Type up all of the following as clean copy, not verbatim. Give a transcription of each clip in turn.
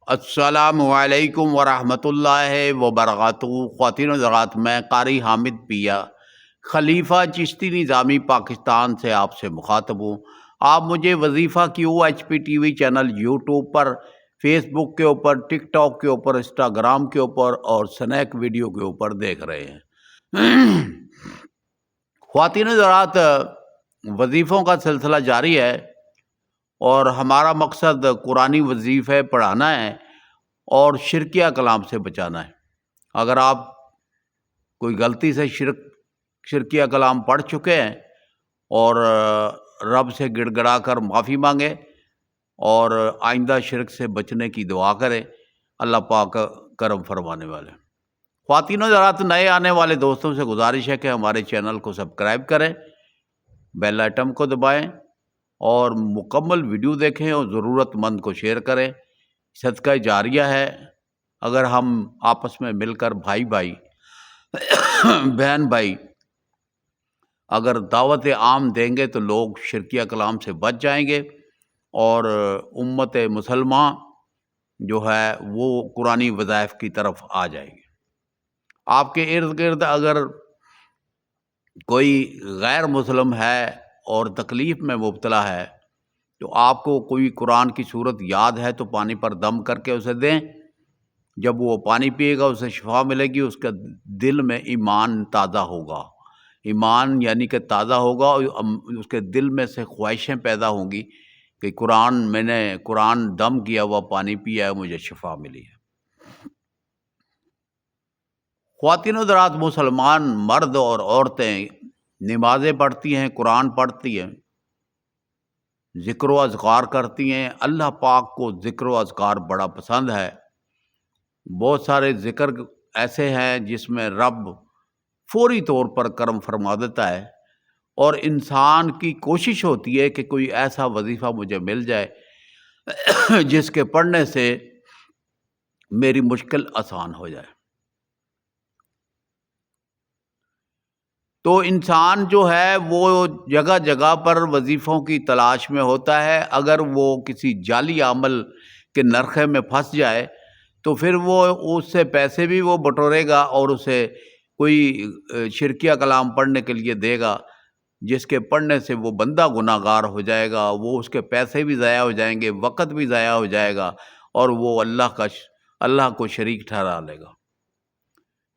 السلام علیکم ورحمۃ اللہ وبرکاتہ۔ خواتین و حضرات، میں قاری حامد پیا خلیفہ چشتی نظامی پاکستان سے آپ سے مخاطب ہوں۔ آپ مجھے وظیفہ QHP TV چینل یوٹیوب پر، فیس بک کے اوپر، ٹک ٹاک کے اوپر، انسٹاگرام کے اوپر اور سنیک ویڈیو کے اوپر دیکھ رہے ہیں۔ خواتین و حضرات، وظیفوں کا سلسلہ جاری ہے اور ہمارا مقصد قرآنی وظیفے پڑھانا ہے اور شرکیہ کلام سے بچانا ہے۔ اگر آپ کوئی غلطی سے شرکیہ کلام پڑھ چکے ہیں اور رب سے گڑ گڑا کر معافی مانگے اور آئندہ شرک سے بچنے کی دعا کریں، اللہ پاک کرم فرمانے والے۔ خواتین و حضرات، نئے آنے والے دوستوں سے گزارش ہے کہ ہمارے چینل کو سبسکرائب کریں، بیل آئٹم کو دبائیں اور مکمل ویڈیو دیکھیں اور ضرورت مند کو شیئر کریں۔ صدقہ جاریہ ہے۔ اگر ہم آپس میں مل کر بھائی بہن بھائی اگر دعوت عام دیں گے تو لوگ شرکیہ کلام سے بچ جائیں گے اور امت مسلمان جو ہے وہ قرآنی وظائف کی طرف آ جائے گی۔ آپ کے ارد گرد اگر کوئی غیر مسلم ہے اور تکلیف میں مبتلا ہے تو آپ کو کوئی قرآن کی صورت یاد ہے تو پانی پر دم کر کے اسے دیں۔ جب وہ پانی پیے گا اسے شفا ملے گی، اس کے دل میں ایمان تازہ ہوگا۔ ایمان یعنی کہ تازہ ہوگا اور اس کے دل میں سے خواہشیں پیدا ہوں گی کہ میں نے قرآن دم کیا ہوا پانی پیا ہے، مجھے شفا ملی ہے۔ خواتین و حضرات، مسلمان مرد اور عورتیں نمازیں پڑھتی ہیں، قرآن پڑھتی ہیں، ذکر و اذکار کرتی ہیں۔ اللہ پاک کو ذکر و اذکار بڑا پسند ہے۔ بہت سارے ذکر ایسے ہیں جس میں رب فوری طور پر کرم فرما دیتا ہے اور انسان کی کوشش ہوتی ہے کہ کوئی ایسا وظیفہ مجھے مل جائے جس کے پڑھنے سے میری مشکل آسان ہو جائے۔ تو انسان جو ہے وہ جگہ جگہ پر وظیفوں کی تلاش میں ہوتا ہے۔ اگر وہ کسی جعلی عمل کے نرخے میں پھنس جائے تو پھر وہ اس سے پیسے بھی وہ بٹورے گا اور اسے کوئی شرکیہ کلام پڑھنے کے لیے دے گا جس کے پڑھنے سے وہ بندہ گناہ گار ہو جائے گا، وہ اس کے پیسے بھی ضائع ہو جائیں گے، وقت بھی ضائع ہو جائے گا اور وہ اللہ کو شریک ٹھہرا لے گا۔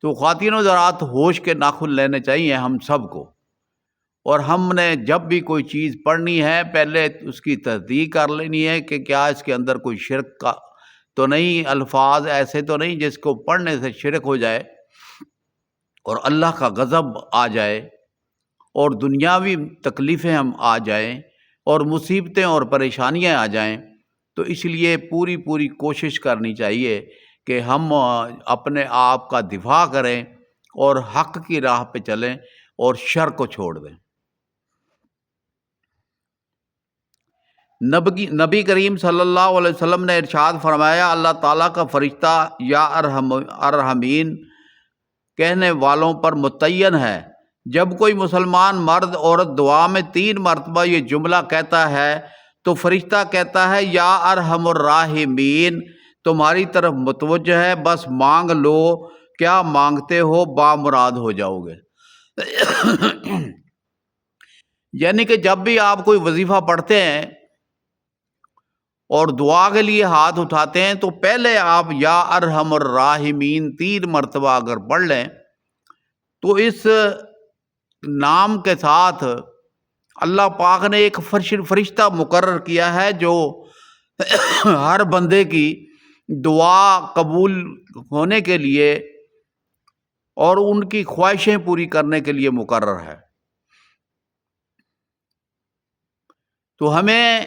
تو خواتین و حضرات، ہوش کے ناخن لینے چاہیے ہم سب کو، اور ہم نے جب بھی کوئی چیز پڑھنی ہے پہلے اس کی تصدیق کر لینی ہے کہ کیا اس کے اندر کوئی شرک کا تو نہیں، الفاظ ایسے تو نہیں جس کو پڑھنے سے شرک ہو جائے اور اللہ کا غضب آ جائے اور دنیاوی تکلیفیں ہم آ جائیں اور مصیبتیں اور پریشانیاں آ جائیں۔ تو اس لیے پوری کوشش کرنی چاہیے کہ ہم اپنے آپ کا دفاع کریں اور حق کی راہ پہ چلیں اور شر کو چھوڑ دیں۔ نبی کریم صلی اللہ علیہ وسلم نے ارشاد فرمایا، اللہ تعالیٰ کا فرشتہ یا ارحمین کہنے والوں پر متعین ہے۔ جب کوئی مسلمان مرد عورت دعا میں 3 مرتبہ یہ جملہ کہتا ہے تو فرشتہ کہتا ہے، یا ارحم الراحمین، تمہاری طرف متوجہ ہے، بس مانگ لو، کیا مانگتے ہو بامراد ہو جاؤ گے۔ یعنی کہ جب بھی آپ کوئی وظیفہ پڑھتے ہیں اور دعا کے لیے ہاتھ اٹھاتے ہیں تو پہلے آپ یا ارحم الراحمین 3 مرتبہ اگر پڑھ لیں تو اس نام کے ساتھ اللہ پاک نے ایک فرشتہ مقرر کیا ہے جو ہر بندے کی دعا قبول ہونے کے لیے اور ان کی خواہشیں پوری کرنے کے لیے مقرر ہے۔ تو ہمیں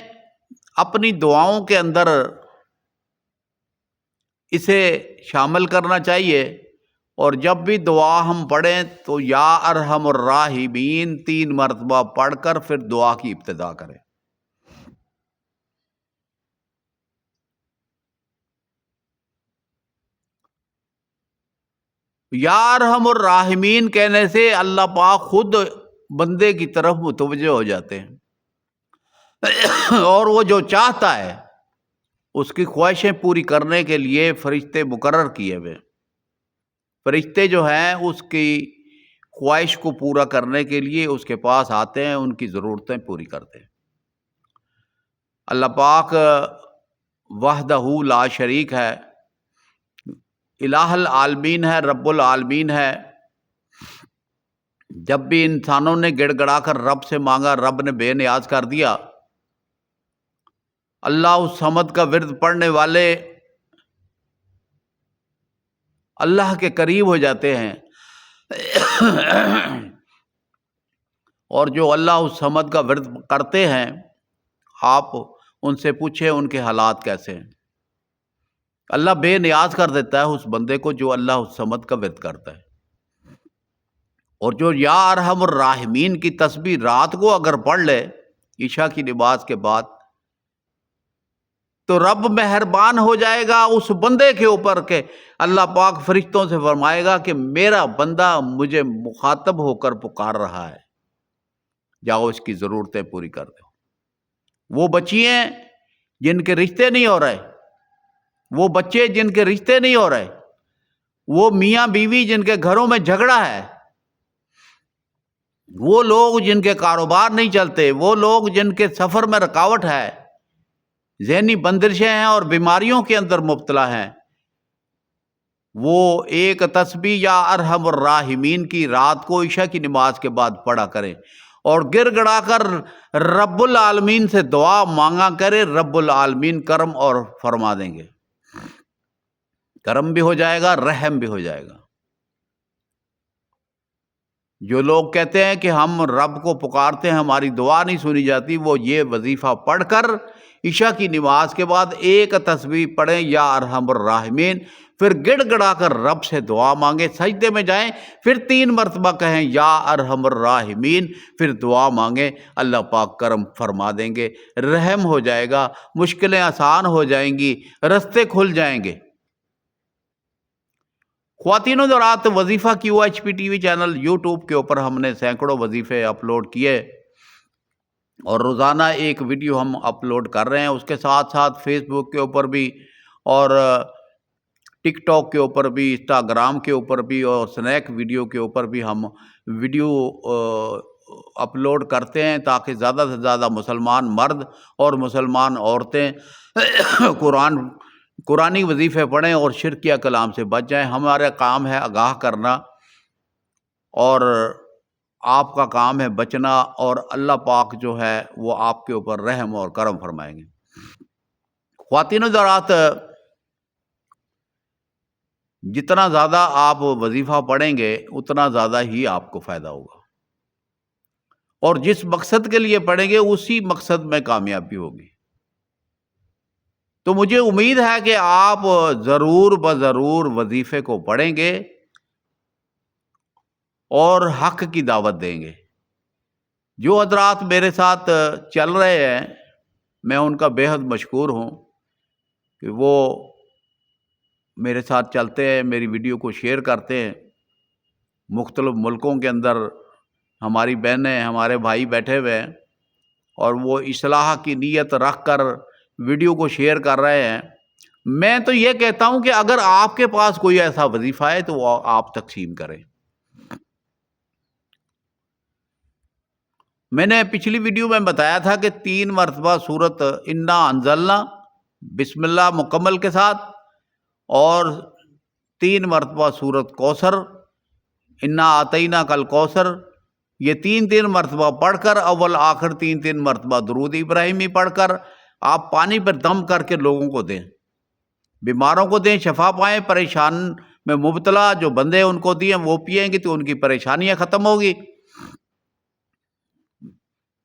اپنی دعاؤں کے اندر اسے شامل کرنا چاہیے، اور جب بھی دعا ہم پڑھیں تو یا ارحم الراحمین 3 مرتبہ پڑھ کر پھر دعا کی ابتدا کریں۔ یا ارحم الراحمین کہنے سے اللہ پاک خود بندے کی طرف متوجہ ہو جاتے ہیں اور وہ جو چاہتا ہے اس کی خواہشیں پوری کرنے کے لیے فرشتے مقرر کیے ہوئے۔ فرشتے جو ہیں اس کی خواہش کو پورا کرنے کے لیے اس کے پاس آتے ہیں، ان کی ضرورتیں پوری کرتے ہیں۔ اللہ پاک وحدہ لا شریک ہے، الہ العالمین ہے، رب العالمین ہے۔ جب بھی انسانوں نے گڑ گڑا کر رب سے مانگا، رب نے بے نیاز کر دیا۔ اللہ الصمد کا ورد پڑھنے والے اللہ کے قریب ہو جاتے ہیں، اور جو اللہ الصمد کا ورد کرتے ہیں، آپ ان سے پوچھیں ان کے حالات کیسے ہیں۔ اللہ بے نیاز کر دیتا ہے اس بندے کو جو اللہ الصمد کا ورد کرتا ہے۔ اور جو یا ارحم الراحمین کی تسبیح رات کو اگر پڑھ لے عشاء کی نماز کے بعد، تو رب مہربان ہو جائے گا اس بندے کے اوپر کہ اللہ پاک فرشتوں سے فرمائے گا کہ میرا بندہ مجھے مخاطب ہو کر پکار رہا ہے، جاؤ اس کی ضرورتیں پوری کر دو۔ وہ بچیاں جن کے رشتے نہیں ہو رہے، وہ بچے جن کے رشتے نہیں ہو رہے، وہ میاں بیوی جن کے گھروں میں جھگڑا ہے، وہ لوگ جن کے کاروبار نہیں چلتے، وہ لوگ جن کے سفر میں رکاوٹ ہے، ذہنی بندشیں ہیں اور بیماریوں کے اندر مبتلا ہیں، وہ ایک تسبیح یا ارحم الراحمین کی رات کو عشاء کی نماز کے بعد پڑھا کریں اور گر گڑا کر رب العالمین سے دعا مانگا کرے۔ رب العالمین کرم اور فرما دیں گے، کرم بھی ہو جائے گا، رحم بھی ہو جائے گا۔ جو لوگ کہتے ہیں کہ ہم رب کو پکارتے ہیں ہماری دعا نہیں سنی جاتی، وہ یہ وظیفہ پڑھ کر عشاء کی نماز کے بعد ایک تسبیح پڑھیں یا ارحم الراحمین، پھر گڑ گڑا کر رب سے دعا مانگیں، سجدے میں جائیں، پھر 3 مرتبہ کہیں یا ارحم الراحمین، پھر دعا مانگیں، اللہ پاک کرم فرما دیں گے، رحم ہو جائے گا، مشکلیں آسان ہو جائیں گی، رستے کھل جائیں گے۔ خواتین و حضرات، وظیفہ QHP TV چینل یوٹیوب کے اوپر ہم نے سینکڑوں وظیفے اپلوڈ کیے اور روزانہ ایک ویڈیو ہم اپلوڈ کر رہے ہیں۔ اس کے ساتھ ساتھ فیس بک کے اوپر بھی اور ٹک ٹاک کے اوپر بھی، انسٹاگرام کے اوپر بھی اور سنیک ویڈیو کے اوپر بھی ہم ویڈیو اپلوڈ کرتے ہیں تاکہ زیادہ سے زیادہ مسلمان مرد اور مسلمان عورتیں قرآنی وظیفے پڑھیں اور شرکیہ کلام سے بچ جائیں۔ ہمارا کام ہے آگاہ کرنا اور آپ کا کام ہے بچنا، اور اللہ پاک جو ہے وہ آپ کے اوپر رحم اور کرم فرمائیں گے۔ خواتین و حضرات، جتنا زیادہ آپ وظیفہ پڑھیں گے اتنا زیادہ ہی آپ کو فائدہ ہوگا، اور جس مقصد کے لیے پڑھیں گے اسی مقصد میں کامیابی ہوگی۔ تو مجھے امید ہے کہ آپ ضرور بضرور وظیفے کو پڑھیں گے اور حق کی دعوت دیں گے۔ جو حضرات میرے ساتھ چل رہے ہیں میں ان کا بے حد مشکور ہوں کہ وہ میرے ساتھ چلتے ہیں، میری ویڈیو کو شیئر کرتے ہیں۔ مختلف ملکوں کے اندر ہماری بہنیں، ہمارے بھائی بیٹھے ہوئے ہیں اور وہ اصلاح کی نیت رکھ کر ویڈیو کو شیئر کر رہے ہیں۔ میں تو یہ کہتا ہوں کہ اگر آپ کے پاس کوئی ایسا وظیفہ ہے تو وہ آپ تقسیم کریں۔ میں نے پچھلی ویڈیو میں بتایا تھا کہ 3 مرتبہ سورت انا انزلنا بسم اللہ مکمل کے ساتھ، اور 3 مرتبہ سورت کوثر انا آتینا کل کوثر، یہ 3 مرتبہ پڑھ کر اول آخر 3 مرتبہ درود ابراہیمی پڑھ کر آپ پانی پر دم کر کے لوگوں کو دیں، بیماروں کو دیں، شفا پائیں، پریشان میں مبتلا جو بندے ان کو دیں وہ پئیں گے تو ان کی پریشانیاں ختم ہوگی،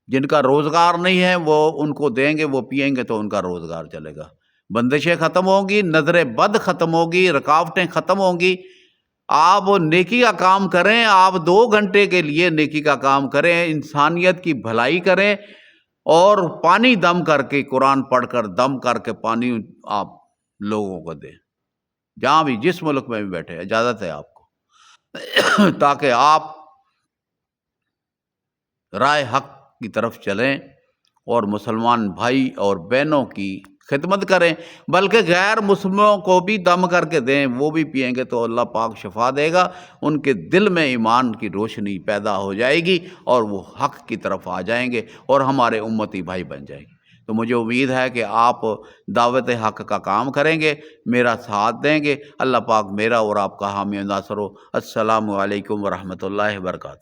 جن کا روزگار نہیں ہے وہ ان کو دیں گے، وہ پئیں گے تو ان کا روزگار چلے گا، بندشیں ختم ہوں گی، نظر بد ختم ہوگی، رکاوٹیں ختم ہوں گی۔ آپ نیکی کا کام کریں، آپ 2 گھنٹے کے لیے نیکی کا کام کریں، انسانیت کی بھلائی کریں، اور پانی دم کر کے قرآن پڑھ کر دم کر کے پانی آپ لوگوں کو دیں، جہاں بھی جس ملک میں بھی بیٹھے، اجازت ہے آپ کو، تاکہ آپ راہ حق کی طرف چلیں اور مسلمان بھائی اور بہنوں کی خدمت کریں، بلکہ غیر مسلموں کو بھی دم کر کے دیں، وہ بھی پئیں گے تو اللہ پاک شفا دے گا، ان کے دل میں ایمان کی روشنی پیدا ہو جائے گی اور وہ حق کی طرف آ جائیں گے اور ہمارے امتی بھائی بن جائیں گے۔ تو مجھے امید ہے کہ آپ دعوت حق کا کام کریں گے، میرا ساتھ دیں گے۔ اللہ پاک میرا اور آپ کا حامی و ناصر ہو۔ السلام علیکم ورحمۃ اللہ وبرکاتہ۔